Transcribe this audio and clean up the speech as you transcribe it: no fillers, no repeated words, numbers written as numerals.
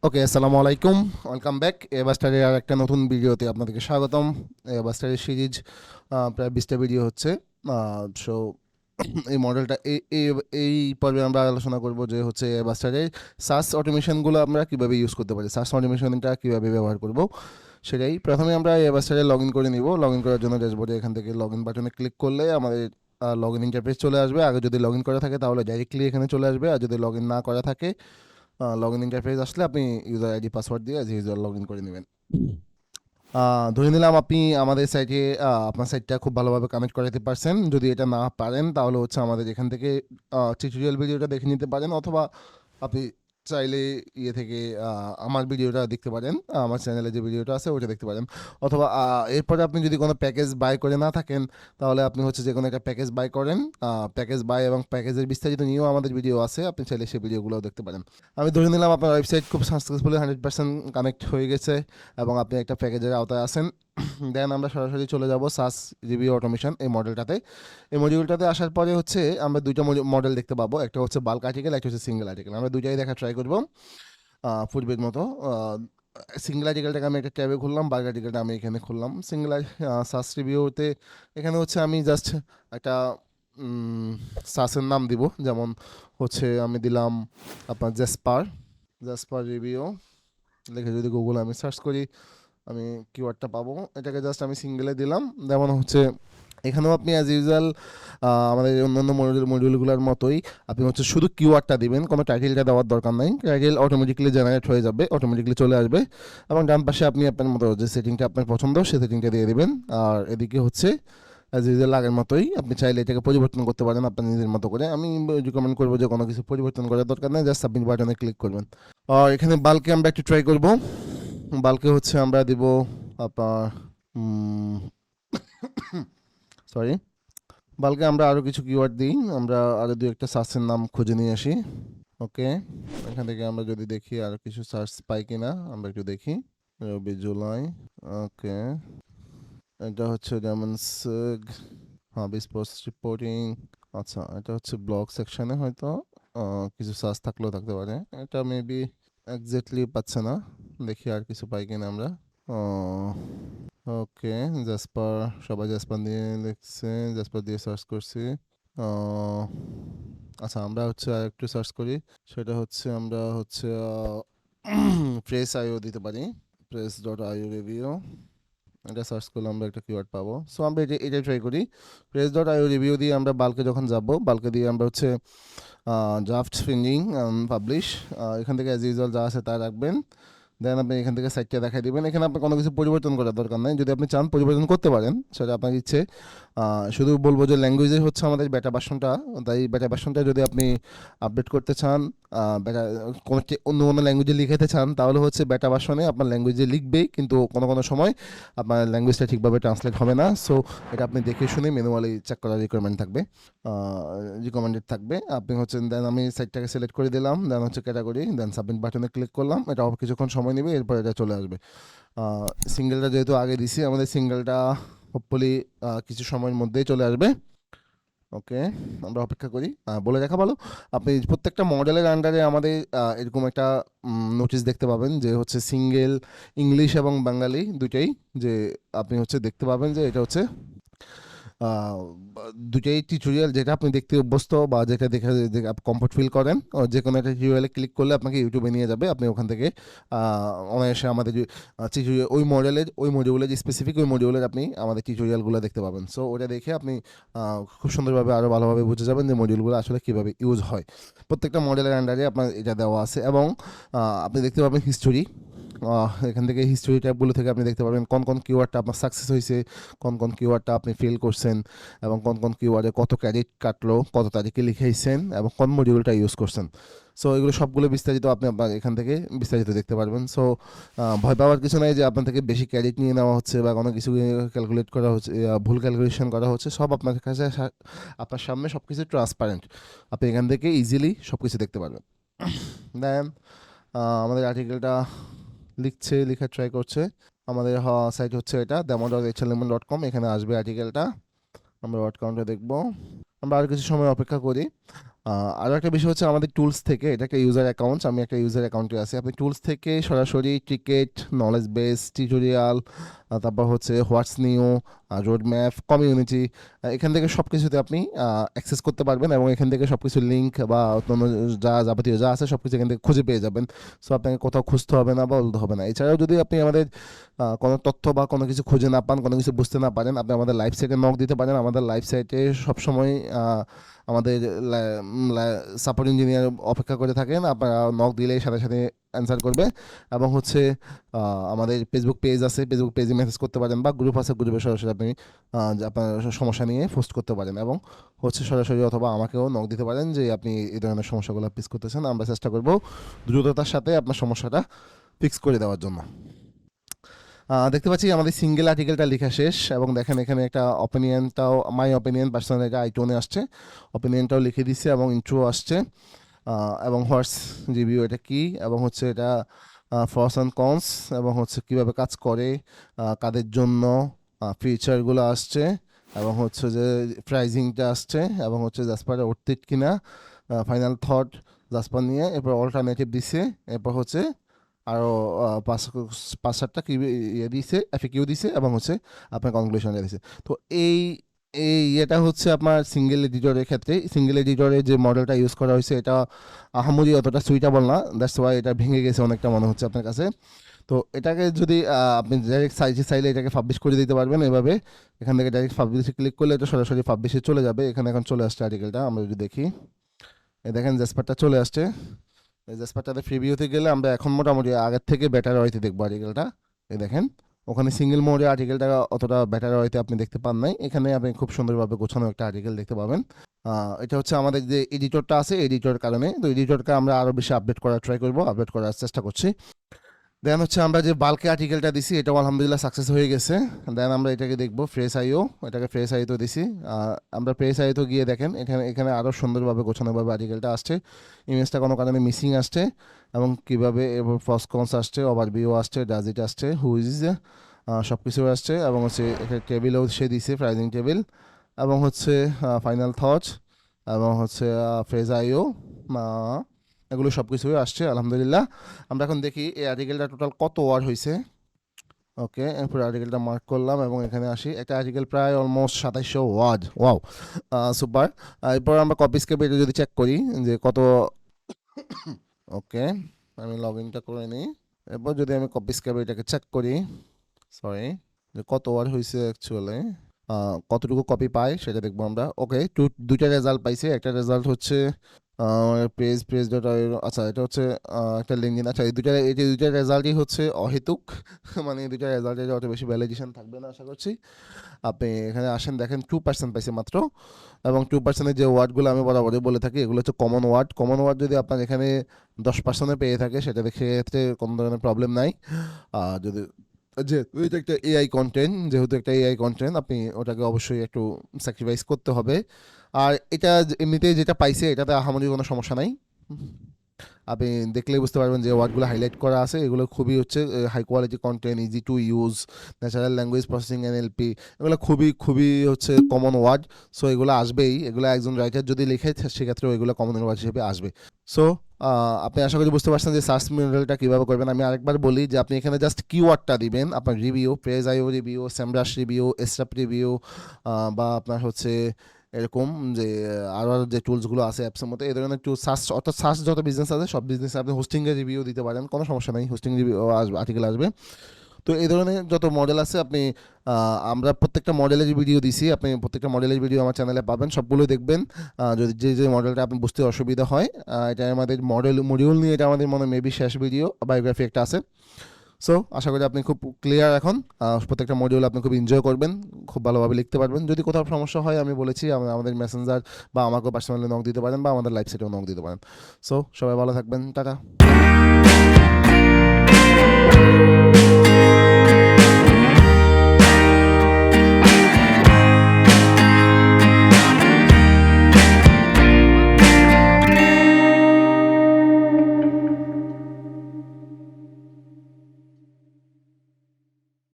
ওকে, আসসালামু আলাইকুম। Welcome back. এবাস্টারের আর একটা নতুন ভিডিওতে আপনাদেরকে স্বাগতম। এবাস্টারের সিরিজ প্রায় 20টা ভিডিও হচ্ছে। সো এই মডেলটা এই পর্বে আমরা আলোচনা করব যে হচ্ছে এবাস্টারের সাস অটোমেশনগুলো আমরা কীভাবে ইউজ করতে পারি, সাস অটোমেশনটা কীভাবে ব্যবহার করব সেটাই। প্রথমে আমরা এবাস্টারে লগ ইন করে নিব। লগ ইন করার জন্য ড্যাশবোর্ডে এখান থেকে লগ ইন বাটনে ক্লিক করলে আমাদের লগ ইন ইন্টারফেস চলে আসবে। আগে যদি লগ ইন করা থাকে তাহলে ডাইরেক্টলি এখানে চলে আসবে, আর যদি লগ ইন না করা থাকে লগ ইন ইন্টারফেস আসলে আপনি ইউজার আইডি পাসওয়ার্ড দিয়ে অ্যাজ ইউজুয়াল লগ ইন করে নেবেন। ধরে নিলাম আপনি আমাদের সাইটে আপনার সাইটটা খুব ভালোভাবে কানেক্ট করাতে পারছেন। যদি এটা না পারেন তাহলে হচ্ছে আমাদের এখান থেকে টিউটোরিয়াল ভিডিওটা দেখে নিতে পারেন, অথবা আপনি চাইলে ইয়ে থেকে আমার ভিডিওটা দেখতে পারেন, আমার চ্যানেলে যে ভিডিওটা আছে ওটা দেখতে পারেন। অথবা এরপরে আপনি যদি কোনো প্যাকেজ বাই করে না থাকেন তাহলে আপনি হচ্ছে যে কোনো একটা প্যাকেজ বাই করেন। প্যাকেজ বাই এবং প্যাকেজের বিস্তারিত নিয়েও আমাদের ভিডিও আছে, আপনি চাইলে সেই ভিডিওগুলোও দেখতে পারেন। আমি ধরে নিলাম আপনার ওয়েবসাইট খুব সাকসেসফুলি 100% কানেক্ট হয়ে গেছে এবং আপনি একটা প্যাকেজের আওতায় আছেন। দেন আমরা সরাসরি চলে যাব সাস রিভিউ অটোমেশন এই মডেলটাতে। এই মডিউলটাতে আসার পরে হচ্ছে আমরা দুইটা মডেল দেখতে পাবো, একটা হচ্ছে বাল্ক আর্টিকেল, একটা হচ্ছে সিঙ্গেল আর্টিকেল। আমরা দুইটাই দেখা ট্রাই করবো পূর্বের মতো। সিঙ্গেল আর্টিকেলটাকে আমি একটা ট্যাবে খুললাম, বাল্ক আর্টিকেলটা আমি এখানে খুললাম। সিঙ্গেল সাস রিভিউতে এখানে হচ্ছে আমি জাস্ট একটা সাসের নাম দিব, যেমন হচ্ছে আমি দিলাম আপনার জাসপার রিভিউ লিখে যদি গুগলে আমি সার্চ করি আমি কিওয়ার্ডটা পাবো। এটাকে জাস্ট আমি সিঙ্গেলে দিলাম। যেমন হচ্ছে এখানেও আপনি অ্যাজ ইউজুয়াল আমাদের অন্যান্য মডিউলগুলোর মতোই আপনি হচ্ছে শুধু কিওয়ার্ডটা দিবেন, কোনো টাইটেলটা দেওয়ার দরকার নাই। টাইটেল অটোমেটিক্যালি জেনারেট হয়ে যাবে, অটোমেটিক্যালি চলে আসবে। এবং ডান পাশে আপনি আপনার মতো যে সেটিংটা আপনার পছন্দ সেই সেটিংটা দিয়ে দিবেন। আর এদিকে হচ্ছে অ্যাজ ইউজুয়াল আগের মতোই আপনি চাইলে এটাকে পরিবর্তন করতে পারেন আপনার নিজের মতো করে। আমি রিকমেন্ড করবো যে কোনো কিছু পরিবর্তন করার দরকার নেই, জাস্ট সাবমিট বাটনে ক্লিক করবেন। আর এখানে বাল্কে আমরা একটু ট্রাই করবো। বাল্কে হচ্ছে আমরা দিব আপনার সরি বাল্কে আমরা আরও কিছু কিওয়ার্ড দিই। আমরা আরও দু একটা সার্চের নাম খুঁজে নিয়ে আসি। ওকে, এখান থেকে আমরা যদি দেখি আরও কিছু সার্চ পাই কিনা আমরা একটু দেখি। রবি জুলাই, ওকে, এটা হচ্ছে যেমন হবিস পোস্ট রিপোর্টিং। আচ্ছা, এটা হচ্ছে ব্লগ সেকশনে হয়তো কিছু সার্চ থাকলেও থাকতে পারে। এটা মেবি এক্স্যাক্টলি পাচ্ছে না, দেখি আর কিছু পাই কিনা আমরা। ওকে, জাসপার, সবাই জাসপার দিয়ে লিখছে, জাসপার দিয়ে সার্চ করছি। আচ্ছা, আমরা হচ্ছে আর একটু সার্চ করি, সেটা হচ্ছে আমরা হচ্ছে প্রেস আইও দিতে পারি, প্রেস.io রিভিউ। এটা সার্চ করলে আমরা একটা কিওয়ার্ড পাবো। সো আমরা এটা ট্রাই করি। প্রেস.io রিভিউ দিয়ে আমরা বাল্কে যখন যাব, বাল্কে দিয়ে আমরা হচ্ছে ড্রাফট ফিন্ডিং পাবলিশ, এখান থেকে অ্যাজ ইউজুয়াল যা আছে তা রাখবেন। দেন আপনি এখান থেকে সাইটটা দেখাই দিবেন। এখানে আপনার কোনো কিছু পরিবর্তন করার দরকার নাই, যদি আপনি চান পরিবর্তন করতে পারেন, সেটা আপনার ইচ্ছে। শুধু বলবো যে ল্যাঙ্গুয়েজে হচ্ছে আমাদের বেটা ভার্সনটা, তাই বেটা ভার্সনটা যদি আপনি আপডেট করতে চান, বেটা অন্য কোনো ল্যাঙ্গুয়েজে লিখাতে চান তাহলে হচ্ছে বেটা ভার্সনে আপনার ল্যাঙ্গুয়েজে লিখবেই, কিন্তু কোনো কোনো সময় আপনার ল্যাঙ্গুয়েজটা ঠিকভাবে ট্রান্সলেট হবে না। সো এটা আপনি দেখে শুনে ম্যানুয়ালি চেক করার রিকোয়ারমেন্ট থাকবে, রিকমেন্ডেড থাকবে। আপনি হচ্ছে দেন আমি সাইটটাকে সিলেক্ট করে দিলাম, দেন হচ্ছে ক্যাটাগরি, দেন সাবমিট বাটনে ক্লিক করলাম। এটা কিছুক্ষণ সময় নেবে, এরপর এটা চলে আসবে। সিঙ্গেলটা যেহেতু আগে দিছি, আমাদের সিঙ্গেলটা হোপফুলি কিছু সময়ের মধ্যেই চলে আসবে। ওকে, আমরা অপেক্ষা করি। বলে রাখা ভালো, আপনি প্রত্যেকটা মডেলের আন্ডারে আমাদের এরকম একটা নোটিশ দেখতে পাবেন যে হচ্ছে সিঙ্গেল ইংলিশ এবং বাঙালি দুইটাই, যে আপনি হচ্ছে দেখতে পাবেন যে এটা হচ্ছে দুটাই টিউটোরিয়াল যেটা আপনি দেখতে অভ্যস্ত বা যেটা দেখে যে আপনি কমফোর্ট ফিল করেন, যে কোনো একটা টিউটোরিয়ালে ক্লিক করলে আপনাকে ইউটিউবে নিয়ে যাবে। আপনি ওখান থেকে অনায়াসে আমাদের ওই মডিউলের স্পেসিফিক ওই মডিউলের আপনি আমাদের টিউটোরিয়ালগুলো দেখতে পাবেন। সো ওটা দেখে আপনি খুব সুন্দরভাবে আরও ভালোভাবে বুঝে যাবেন যে মডিউলগুলো আসলে কীভাবে ইউজ হয়। প্রত্যেকটা মডেলের আন্ডারে আপনার এটা দেওয়া আছে, এবং আপনি দেখতে পাবেন হিস্টোরি। এখান থেকে হিস্টোরি ট্যাবগুলো থেকে আপনি দেখতে পারবেন কোন কোন কিওয়ার্ডটা আপনার সাকসেস হয়েছে, কোন কোন কিওয়ার্ডটা আপনি ফেল করছেন, এবং কোন কোন কিওয়ার্ডে কত ক্রেডিট কাটলো, কত তারিখে লিখেছেন, এবং কোন মডিউলটা ইউজ করছেন। সো এগুলো সবগুলো বিস্তারিত আপনি আপনার এখান থেকে বিস্তারিত দেখতে পারবেন। সো ভয় পাওয়ার কিছু নাই যে আপনার থেকে বেশি ক্রেডিট নিয়ে নেওয়া হচ্ছে বা কোনো কিছু ক্যালকুলেট করা হচ্ছে, ভুল ক্যালকুলেশন করা হচ্ছে, সব আপনার কাছে আপনার সামনে সব কিছু ট্রান্সপারেন্ট। আপনি এখান থেকে ইজিলি সব কিছু দেখতে পারবেন। দেন আমাদের আর্টিকেলটা লেখা ট্রাই করছে। আমাদের সাইট হচ্ছে এটা demo.hlm.com, এখানে আসবে আর্টিকেলটা। আমরা ওয়ার্ড কাউন্টে দেখব। আমরা আর কিছু সময় অপেক্ষা করি। আরও একটা বিষয় হচ্ছে আমাদের টুলস থেকে, এটা একটা ইউজার অ্যাকাউন্ট, আমি একটা ইউজার অ্যাকাউন্টে আছি, আপনি টুলস থেকে সরাসরি টিকেট, নলেজ বেস, টিউটোরিয়াল, তারপর হচ্ছে what's new, road map, community, এখান থেকে সব কিছুতে আপনি অ্যাক্সেস করতে পারবেন এবং এখান থেকে সব কিছু লিঙ্ক বা অন্য যা যাবতীয় যা আছে সব কিছু এখান থেকে খুঁজে পেয়ে যাবেন। সো আপনাকে কোথাও খুঁজতে হবে না বা বলতে হবে না। এছাড়াও যদি আপনি আমাদের কোনো তথ্য বা কোনো কিছু খুঁজে না পান, কোনো কিছু বুঝতে না পারেন, আপনি আমাদের লাইভ সাইটে নক দিতে পারেন। আমাদের লাইভ সাইটে সবসময় আমাদের সাপোর্ট ইঞ্জিনিয়ার অপেক্ষা করে থাকেন, আপনারা নক দিলেই সাথে সাথে অ্যান্সার করবে। এবং হচ্ছে আমাদের ফেসবুক পেজ আছে, ফেসবুক পেজে মেসেজ করতে পারেন, বা গ্রুপ আছে, গ্রুপে সরাসরি আপনি আপনার সমস্যা নিয়ে পোস্ট করতে পারেন, এবং হচ্ছে সরাসরি অথবা আমাকেও নক দিতে পারেন যে আপনি এই ধরনের সমস্যাগুলো ফিক্স করতেছেন। আমরা চেষ্টা করব দ্রুততার সাথে আপনার সমস্যাটা ফিক্স করে দেওয়ার জন্য। দেখতে পাচ্ছি আমাদের সিঙ্গেল আর্টিকেলটা লেখা শেষ, এবং দেখেন এখানে একটা অপিনিয়নটাও, মাই অপিনিয়ন পার্সোনাল, এটা আইটোনে আসছে, অপিনিয়নটাও লিখে দিচ্ছে এবং ইন্ট্রো আসছে, এবং হোয়াটস রিভিউ এটা কি, এবং হচ্ছে এটা প্রস অ্যান্ড কনস, এবং হচ্ছে কীভাবে কাজ করে, কাদের জন্য, ফিচারগুলো আসছে, এবং হচ্ছে যে প্রাইজিংটা আসছে, এবং হচ্ছে জাসপারে অর্থিক কিনা, ফাইনাল থট জাসপার নিয়ে, এরপর অল্টারনেটিভ দিছে, এরপর হচ্ছে আরও পাঁচ পাঁচ সাতটা কি ইয়ে দিছে, এফএকিউ দিছে, এবং হচ্ছে আপনার কনক্লুশনটা দিছে। তো এই এই ইয়েটা হচ্ছে আপনার সিঙ্গেল এডিটরের ক্ষেত্রে, সিঙ্গেল এডিটরে যে মডেলটা ইউজ করা হয়েছে এটা আহামরি অতটা সুইটেবল না, দ্যাটস ওয়াই এটা ভেঙে গেছে অনেকটা মনে হচ্ছে আপনার কাছে। তো এটাকে যদি আপনি ডাইরেক্ট চাইলে এটাকে পাবলিশ করে দিতে পারবেন এভাবে, এখান থেকে ডাইরেক্ট পাবলিশে ক্লিক করলে এটা সরাসরি পাবলিশে চলে যাবে। এখানে এখন চলে আসছে আর্টিকেলটা, আমরা যদি দেখি, এই দেখেন জাসপারটা চলে আসছে। এই জাসপারটাতে প্রিভিউতে গেলে আমরা এখন মোটামুটি আগের থেকে বেটার ওয়েতে দেখবো আর্টিকেলটা। এই দেখেন ওখানে সিঙ্গেল মোডে আর্টিকেলটা অতটা বেটার ওয়েতে আপনি দেখতে পান নাই, এখানে আপনি খুব সুন্দরভাবে গোছানো একটা আর্টিকেল দেখতে পাবেন। এটা হচ্ছে আমাদের যে এডিটরটা আছে, এডিটর কারণে, তো এডিটরকে আমরা আরও বেশি আপডেট করার ট্রাই করবো, আপডেট করার চেষ্টা করছি। দেন হচ্ছে আমরা যে বাল্কে আর্টিকেলটা দিছি এটাও আলহামদুলিল্লাহ সাকসেস হয়ে গেছে। দেন আমরা এটাকে দেখবো ফ্রেশ আইও, এটাকে ফ্রেশ আইও দিছি। আমরা ফ্রেশ আইও গিয়ে দেখেন এখানে এখানে আরও সুন্দরভাবে গোছানোভাবে আর্টিকেলটা আসছে, ইমেজটা কোনো কারণে মিসিং আসছে, এবং কীভাবে এবার ফস কনস আসছে, ওভারভিউ আসছে, ডাজিট আসছে, হুইজ, সব কিছু আসছে, এবং হচ্ছে একটা টেবিলও সে দিছে, প্রাইজিং টেবিল, এবং হচ্ছে ফাইনাল থটস, এবং হচ্ছে ফ্রেশ আইও, এগুলো সব কিছুই আসছে আলহামদুলিল্লাহ। আমরা এখন দেখি এই আর্টিকেলটা টোটাল কত ওয়ার্ড হয়েছে। ওকে, এরপর আর্টিকেলটা মার্ক করলাম এবং এখানে আসি, একটা আর্টিকেল প্রায় অলমোস্ট 2700 ওয়ার্ড, ওয়াও, সুপার। এরপর আমরা কপি স্কেপ এটা যদি চেক করি যে কত, ওকে আমি লগ ইনটা করে নিই। এরপর যদি আমি কপি স্কেপ এটাকে চেক করি, সরি, যে কত ওয়ার্ড হয়েছে অ্যাকচুয়ালি, কতটুকু কপি পাই সেটা দেখবো আমরা। ওকে, দুইটা রেজাল্ট পাইছে, একটা রেজাল্ট হচ্ছে পেজ ডট, আচ্ছা এটা হচ্ছে একটা লিঙ্কডিন, আচ্ছা এই দুইটা রেজাল্টই হচ্ছে অহেতুক মানে এই দুইটা রেজাল্টের অত বেশি ভ্যালিডেশন থাকবে না আশা করছি। আপনি এখানে আসেন দেখেন 2% পাইছে মাত্র, এবং 2%-এর যে ওয়ার্ডগুলো আমি বরাবরই বলে থাকি এগুলো হচ্ছে কমন ওয়ার্ড। কমন ওয়ার্ড যদি আপনার এখানে 10% পেয়ে থাকে সেটা দেখে ক্ষেত্রে কোনো ধরনের প্রবলেম নাই। যদি যেহেতু এটা একটা এআই কন্টেন্ট, যেহেতু একটা এআই কন্টেন্ট আপনি ওটাকে অবশ্যই একটু স্যাক্রিফাইস করতে হবে। আর এটা এমনিতেই যেটা পাইছে এটাতে আহামরি কোনো সমস্যা নাই, আপনি দেখলেই বুঝতে পারবেন যে ওয়ার্ডগুলো হাইলাইট করা আছে এগুলো খুবই হচ্ছে high quality content, easy to use, natural language processing, NLP, এগুলো খুবই খুবই হচ্ছে কমন ওয়ার্ড। সো এগুলো আসবেই, এগুলো একজন রাইটার যদি লিখে সেক্ষেত্রে এগুলো কমন ওয়ার্ড হিসেবে আসবে। সো আপনি আশা করি বুঝতে পারছেন যে সার্চ মডেলটা কীভাবে করবেন। আমি আরেকবার বলি যে আপনি এখানে জাস্ট কিওয়ার্ডটা দিবেন, আপনার রিভিউ, প্রেজ আইও রিভিউ, স্যামরাশ রিভিউ, এসরাপ রিভিউ, বা আপনার হচ্ছে এরকম যে আরও যে টুলসগুলো আছে অ্যাপসের মধ্যে, এই ধরনের টুল সার্চ, অর্থাৎ সার্চ যত বিজনেস আছে সব বিজনেসে আপনি হোস্টিংয়ের রিভিউ দিতে পারেন, কোনো সমস্যা নেই, হোস্টিং রিভিউ আসবে, আর্টিকেল আসবে। তো এই ধরনের যত মডেল আছে আপনি, আমরা প্রত্যেকটা মডেলের ভিডিও দিছি, আপনি প্রত্যেকটা মডেলের ভিডিও আমার চ্যানেলে পাবেন, সবগুলো দেখবেন। যদি যে মডেলটা আপনি বুঝতে অসুবিধা হয়, এটা আমাদের মডিউল নিয়ে এটা আমাদের মনে মেবি শেষ ভিডিও, বায়োগ্রাফি একটা আছে। সো আশা করি আপনি খুব ক্লিয়ার এখন, প্রত্যেকটা মডিউল আপনি খুব এনজয় করবেন, খুব ভালোভাবে লিখতে পারবেন। যদি কোথাও সমস্যা হয় আমি বলেছি আমাদের মেসেঞ্জার বা আমাকেও পার্সোনালি নক দিতে পারেন, বা আমাদের লাইভ সাইটেও নক দিতে পারেন। সো সবাই ভালো থাকবেন, টাটা।